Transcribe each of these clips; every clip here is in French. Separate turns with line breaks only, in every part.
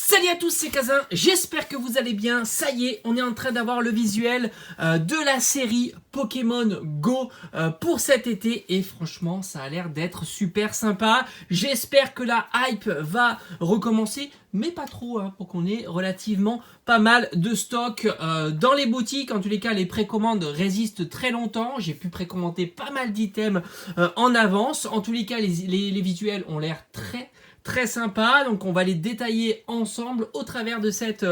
Salut à tous, c'est Kazin, j'espère que vous allez bien. Ça y est, on est en train d'avoir le visuel de la série Pokémon Go pour cet été et franchement ça a l'air d'être super sympa. J'espère que la hype va recommencer, mais pas trop pour qu'on ait relativement pas mal de stock dans les boutiques. En tous les cas, les précommandes résistent très longtemps. J'ai pu précommander pas mal d'items en avance. En tous les cas, les visuels ont l'air très sympa, donc on va les détailler ensemble au travers de cette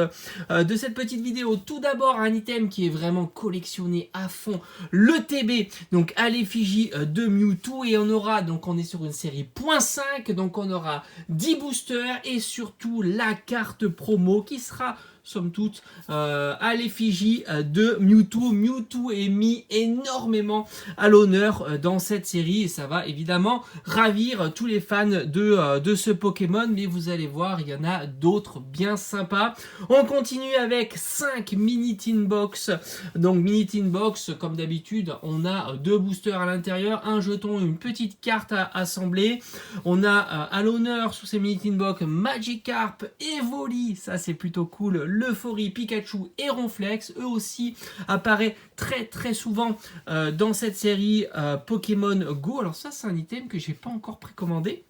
petite vidéo. Tout d'abord un item qui est vraiment collectionné à fond, le TB, donc à l'effigie de Mewtwo, et on aura, donc on est sur une série .5, donc on aura 10 boosters et surtout la carte promo qui sera somme toute à l'effigie de Mewtwo. Mewtwo est mis énormément à l'honneur dans cette série et ça va évidemment ravir tous les fans de ce Pokémon, mais vous allez voir, il y en a d'autres bien sympas. On continue avec 5 mini tin box. Donc mini tin box, comme d'habitude, on a 2 boosters à l'intérieur, un jeton, une petite carte à assembler. On a à l'honneur sous ces mini tin box Magikarp, Evoli, ça c'est plutôt cool, l'Euphorie, Pikachu et Ronflex, eux aussi apparaissent très souvent dans cette série Pokémon Go. Alors ça c'est un item que j'ai pas encore précommandé.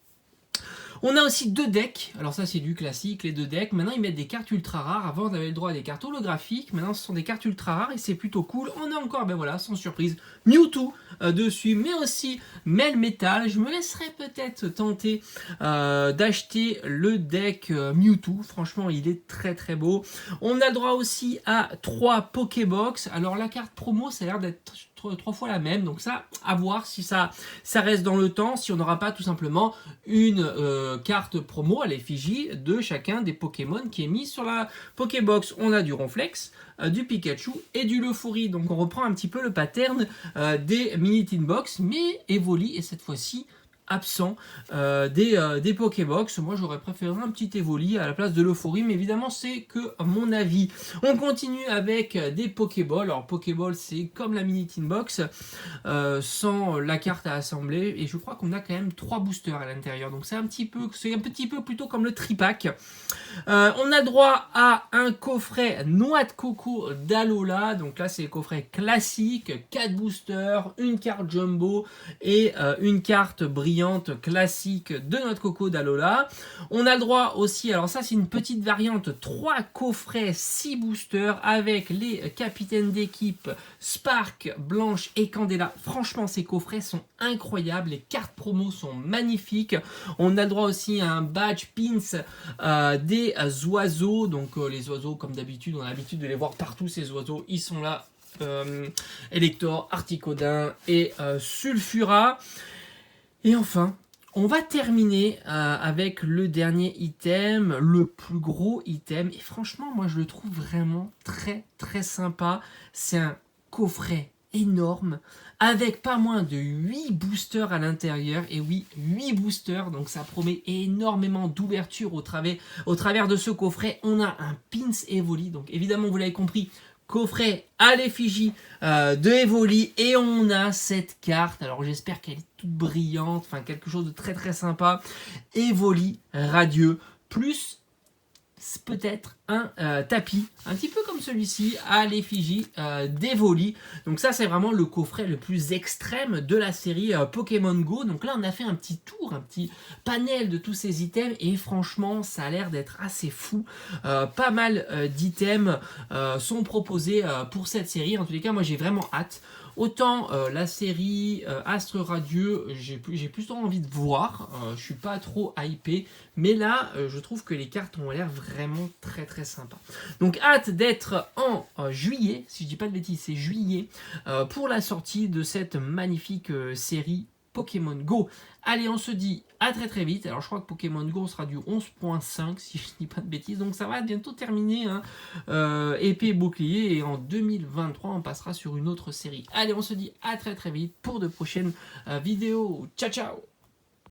On a aussi 2 decks, alors ça c'est du classique, les 2 decks. Maintenant ils mettent des cartes ultra rares, avant on avait le droit à des cartes holographiques, maintenant ce sont des cartes ultra rares et c'est plutôt cool. On a encore, ben voilà, sans surprise, Mewtwo dessus, mais aussi Melmetal. Je me laisserai peut-être tenter d'acheter le deck Mewtwo, franchement il est très beau. On a le droit aussi à 3 Pokébox, alors la carte promo ça a l'air d'être 3 fois la même, donc ça à voir si ça reste dans le temps, si on n'aura pas tout simplement une carte promo à l'effigie de chacun des Pokémon qui est mis sur la Pokébox. On a du Ronflex, du Pikachu et du L'Euphorie, donc on reprend un petit peu le pattern des mini tin box, mais Evoli est cette fois-ci absent des Pokébox. Moi j'aurais préféré un petit Evoli à la place de l'Euphorie, mais évidemment c'est que mon avis. On continue avec des Pokéballs. Alors Pokéball c'est comme la mini tin box sans la carte à assembler, et je crois qu'on a quand même 3 boosters à l'intérieur, donc c'est un petit peu plutôt comme le tripack. On a droit à un coffret noix de coco d'Alola, donc là c'est le coffret classique, 4 boosters, une carte jumbo et une carte brillante classique de noix de coco d'Alola. On a le droit aussi, alors ça c'est une petite variante, 3 coffrets 6 boosters avec les capitaines d'équipe Spark, Blanche et Candela. Franchement ces coffrets sont incroyables, les cartes promo sont magnifiques. On a le droit aussi à un badge pins des oiseaux, donc les oiseaux comme d'habitude, on a l'habitude de les voir partout, ces oiseaux, ils sont là, Elector, Articodin et Sulfura. Et enfin, on va terminer avec le dernier item, le plus gros item, et franchement moi je le trouve vraiment très sympa. C'est un coffret énorme avec pas moins de 8 boosters à l'intérieur, et oui 8 boosters, donc ça promet énormément d'ouverture au travers de ce coffret. On a un pins Evoli, donc évidemment vous l'avez compris, coffret à l'effigie de Evoli, et on a cette carte, alors j'espère qu'elle est toute brillante, enfin quelque chose de très sympa, Evoli radieux, plus peut-être un tapis, un petit peu comme celui-ci, à l'effigie d'Evoli. Donc ça c'est vraiment le coffret le plus extrême de la série Pokémon Go. Donc là on a fait un petit tour, un petit panel de tous ces items, et franchement ça a l'air d'être assez fou. Pas mal d'items sont proposés pour cette série. En tous les cas moi j'ai vraiment hâte. Autant la série Astre Radieux, j'ai plutôt envie de voir, je suis pas trop hypé, mais là je trouve que les cartes ont l'air vraiment très sympa. Donc hâte d'être en juillet, si je dis pas de bêtises, c'est juillet, pour la sortie de cette magnifique série Pokémon Go. Allez, on se dit à très vite. Alors je crois que Pokémon Go sera du 11.5 si je dis pas de bêtises, donc ça va bientôt terminer, hein, épée et bouclier, et en 2023 on passera sur une autre série. Allez, on se dit à très vite pour de prochaines vidéos. Ciao